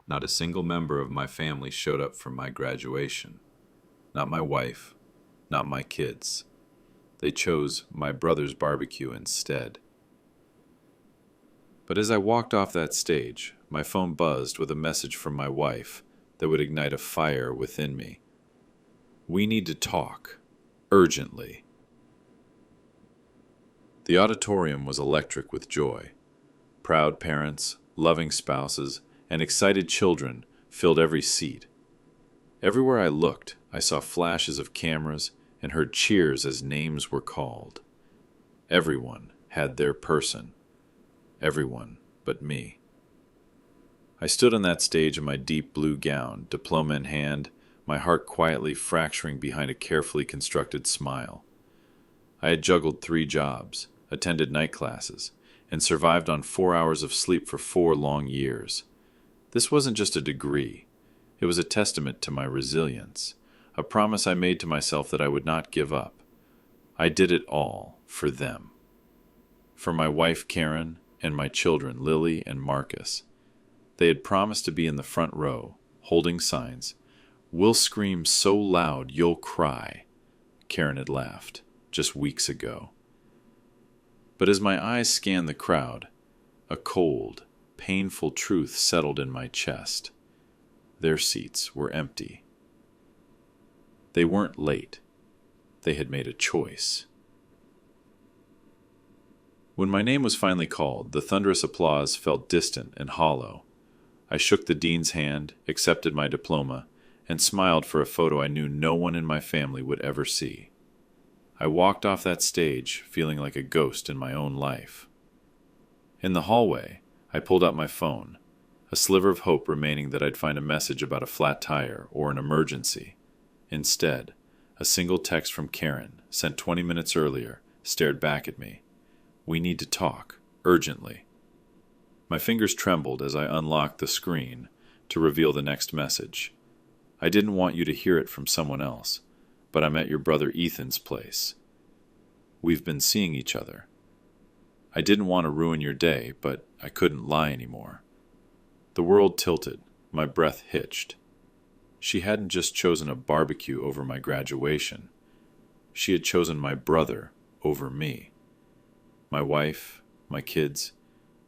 Not a single member of my family showed up for my graduation. Not my wife, not my kids. They chose my brother's barbecue instead. But as I walked off that stage, my phone buzzed with a message from my wife that would ignite a fire within me. We need to talk, urgently. The auditorium was electric with joy. Proud parents, loving spouses, and excited children filled every seat. Everywhere I looked, I saw flashes of cameras and heard cheers as names were called. Everyone had their person. Everyone but me. I stood on that stage in my deep blue gown, diploma in hand, my heart quietly fracturing behind a carefully constructed smile. I had juggled 3 jobs, attended night classes, and survived on 4 hours of sleep for 4 long years. This wasn't just a degree. It was a testament to my resilience, a promise I made to myself that I would not give up. I did it all for them. For my wife, Karen, and my children, Lily and Marcus. They had promised to be in the front row, holding signs. "We'll scream so loud you'll cry," Karen had laughed just weeks ago. But as my eyes scanned the crowd, a cold, painful truth settled in my chest. Their seats were empty. They weren't late. They had made a choice. When my name was finally called, the thunderous applause felt distant and hollow. I shook the dean's hand, accepted my diploma, and smiled for a photo I knew no one in my family would ever see. I walked off that stage feeling like a ghost in my own life. In the hallway, I pulled out my phone, a sliver of hope remaining that I'd find a message about a flat tire or an emergency. Instead, a single text from Karen, sent 20 minutes earlier, stared back at me. "We need to talk, urgently." My fingers trembled as I unlocked the screen to reveal the next message. "I didn't want you to hear it from someone else, but I'm at your brother Ethan's place. We've been seeing each other. I didn't want to ruin your day, but I couldn't lie anymore." The world tilted, my breath hitched. She hadn't just chosen a barbecue over my graduation. She had chosen my brother over me. My wife, my kids,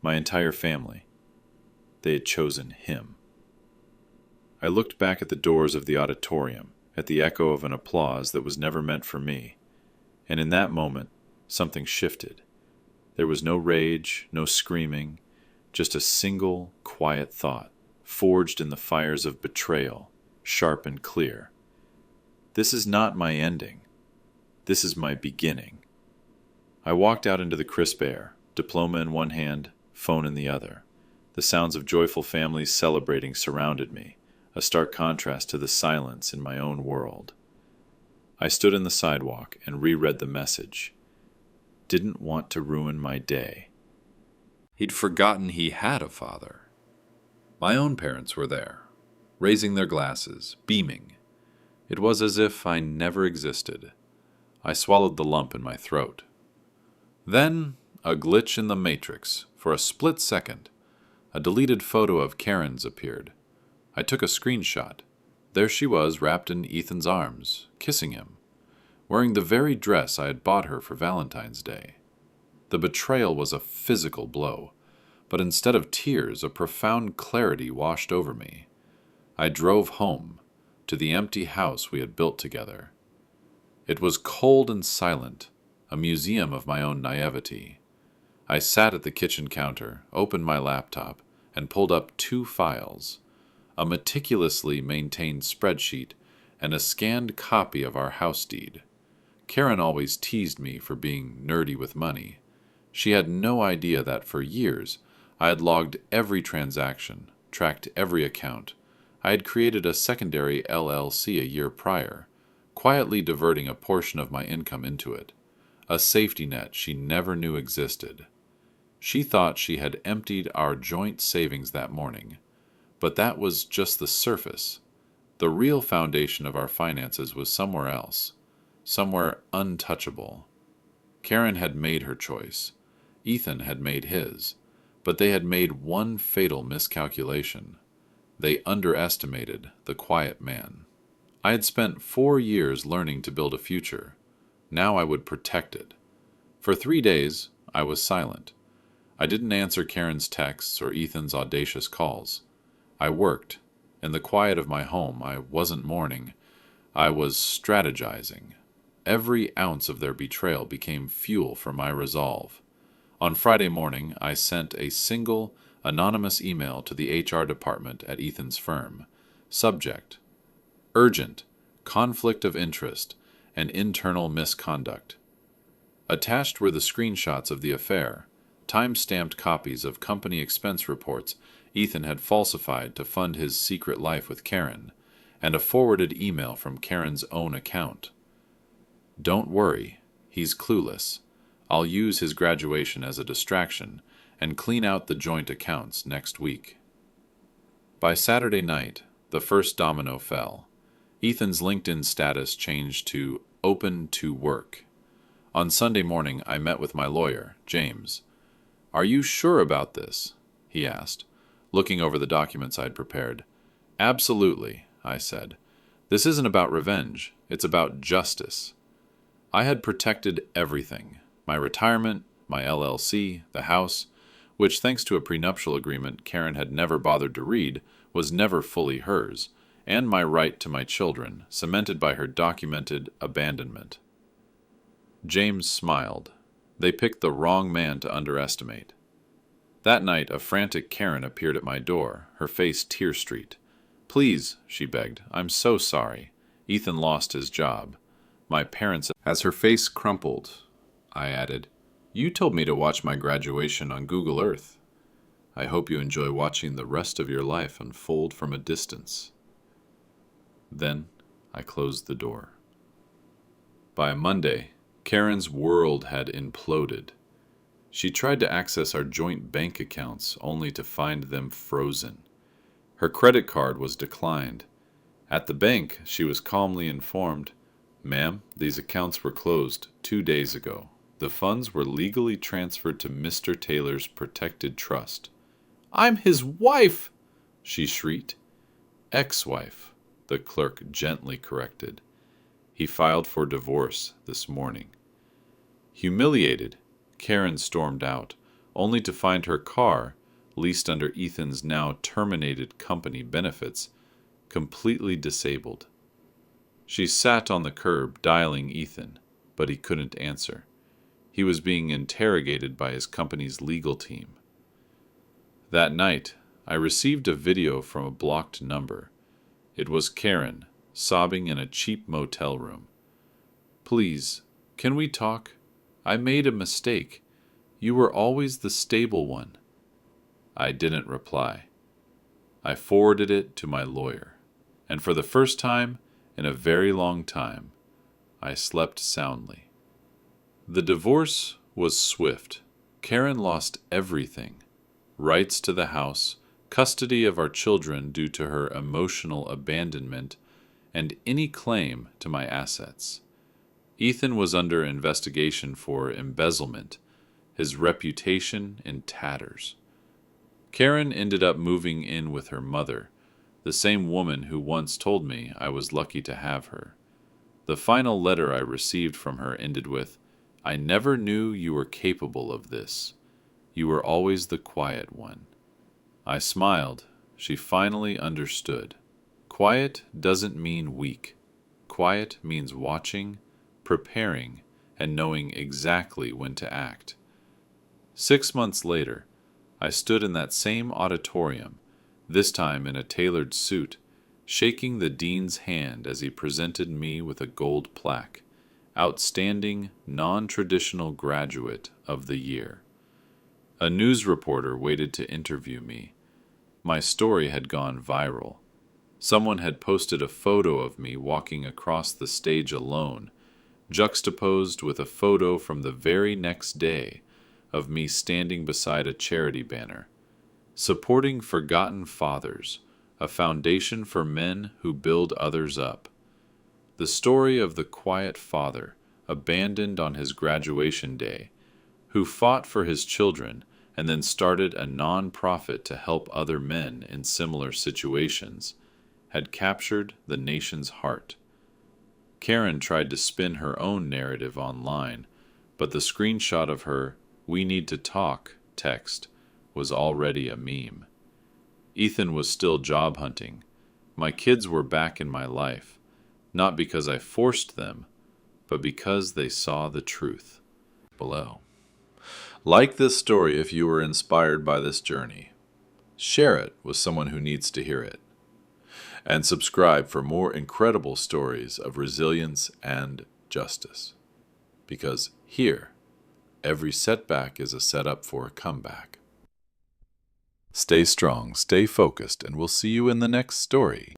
my entire family. They had chosen him. I looked back at the doors of the auditorium, at the echo of an applause that was never meant for me, and in that moment, something shifted. There was no rage, no screaming, just a single, quiet thought, forged in the fires of betrayal, sharp and clear. This is not my ending. This is my beginning. I walked out into the crisp air, diploma in one hand, phone in the other. The sounds of joyful families celebrating surrounded me, a stark contrast to the silence in my own world. I stood in the sidewalk and reread the message. Didn't want to ruin my day. He'd forgotten he had a father. My own parents were there, raising their glasses, beaming. It was as if I never existed. I swallowed the lump in my throat. Then, a glitch in the matrix. For a split second, a deleted photo of Karen's appeared. I took a screenshot. There she was, wrapped in Ethan's arms, kissing him, wearing the very dress I had bought her for Valentine's Day. The betrayal was a physical blow, but instead of tears, a profound clarity washed over me. I drove home, to the empty house we had built together. It was cold and silent, a museum of my own naivety. I sat at the kitchen counter, opened my laptop, and pulled up 2 files, a meticulously maintained spreadsheet and a scanned copy of our house deed. Karen always teased me for being nerdy with money. She had no idea that for years I had logged every transaction, tracked every account. I had created a secondary LLC a year prior, quietly diverting a portion of my income into it, a safety net she never knew existed. She thought she had emptied our joint savings that morning, but that was just the surface. The real foundation of our finances was somewhere else, somewhere untouchable. Karen had made her choice. Ethan had made his, but they had made one fatal miscalculation. They underestimated the quiet man. I had spent 4 years learning to build a future. Now I would protect it. For 3 days, I was silent. I didn't answer Karen's texts or Ethan's audacious calls. I worked. In the quiet of my home, I wasn't mourning. I was strategizing. Every ounce of their betrayal became fuel for my resolve. On Friday morning, I sent a single, anonymous email to the HR department at Ethan's firm. Subject: Urgent, conflict of interest, and internal misconduct. Attached were the screenshots of the affair, time-stamped copies of company expense reports Ethan had falsified to fund his secret life with Karen, and a forwarded email from Karen's own account. Don't worry, he's clueless. I'll use his graduation as a distraction and clean out the joint accounts next week. By Saturday night, the first domino fell. Ethan's LinkedIn status changed to open to work. On Sunday morning, I met with my lawyer, James. Are you sure about this? He asked, looking over the documents I'd prepared. Absolutely, I said. This isn't about revenge, it's about justice. I had protected everything. My retirement, my LLC, the house, which thanks to a prenuptial agreement Karen had never bothered to read, was never fully hers, and my right to my children, cemented by her documented abandonment. James smiled. They picked the wrong man to underestimate. That night, a frantic Karen appeared at my door, her face tear-streaked. Please, she begged, I'm so sorry. Ethan lost his job. My parents... As her face crumpled, I added, You told me to watch my graduation on Google Earth. I hope you enjoy watching the rest of your life unfold from a distance. Then I closed the door. By Monday, Karen's world had imploded. She tried to access our joint bank accounts only to find them frozen. Her credit card was declined. At the bank, she was calmly informed, Ma'am, these accounts were closed 2 days ago. The funds were legally transferred to Mr. Taylor's protected trust. I'm his wife, she shrieked. Ex-wife, the clerk gently corrected. He filed for divorce this morning. Humiliated, Karen stormed out, only to find her car, leased under Ethan's now terminated company benefits, completely disabled. She sat on the curb dialing Ethan, but he couldn't answer. He was being interrogated by his company's legal team. That night, I received a video from a blocked number. It was Karen, sobbing in a cheap motel room. Please, can we talk? I made a mistake. You were always the stable one. I didn't reply. I forwarded it to my lawyer, and for the first time in a very long time, I slept soundly. The divorce was swift. Karen lost everything. Rights to the house, custody of our children due to her emotional abandonment, and any claim to my assets. Ethan was under investigation for embezzlement, his reputation in tatters. Karen ended up moving in with her mother, the same woman who once told me I was lucky to have her. The final letter I received from her ended with, I never knew you were capable of this. You were always the quiet one. I smiled. She finally understood. Quiet doesn't mean weak. Quiet means watching, preparing, and knowing exactly when to act. 6 months later, I stood in that same auditorium, this time in a tailored suit, shaking the dean's hand as he presented me with a gold plaque, Outstanding Non-Traditional Graduate of the Year. A news reporter waited to interview me. My story had gone viral. Someone had posted a photo of me walking across the stage alone, juxtaposed with a photo from the very next day of me standing beside a charity banner, supporting Forgotten Fathers, a foundation for men who build others up. The story of the quiet father, abandoned on his graduation day, who fought for his children and then started a non-profit to help other men in similar situations, had captured the nation's heart. Karen tried to spin her own narrative online, but the screenshot of her "We need to talk" text was already a meme. Ethan was still job hunting. My kids were back in my life, not because I forced them, but because they saw the truth. Below. Like this story if you were inspired by this journey. Share it with someone who needs to hear it. And subscribe for more incredible stories of resilience and justice. Because here, every setback is a setup for a comeback. Stay strong, stay focused, and we'll see you in the next story.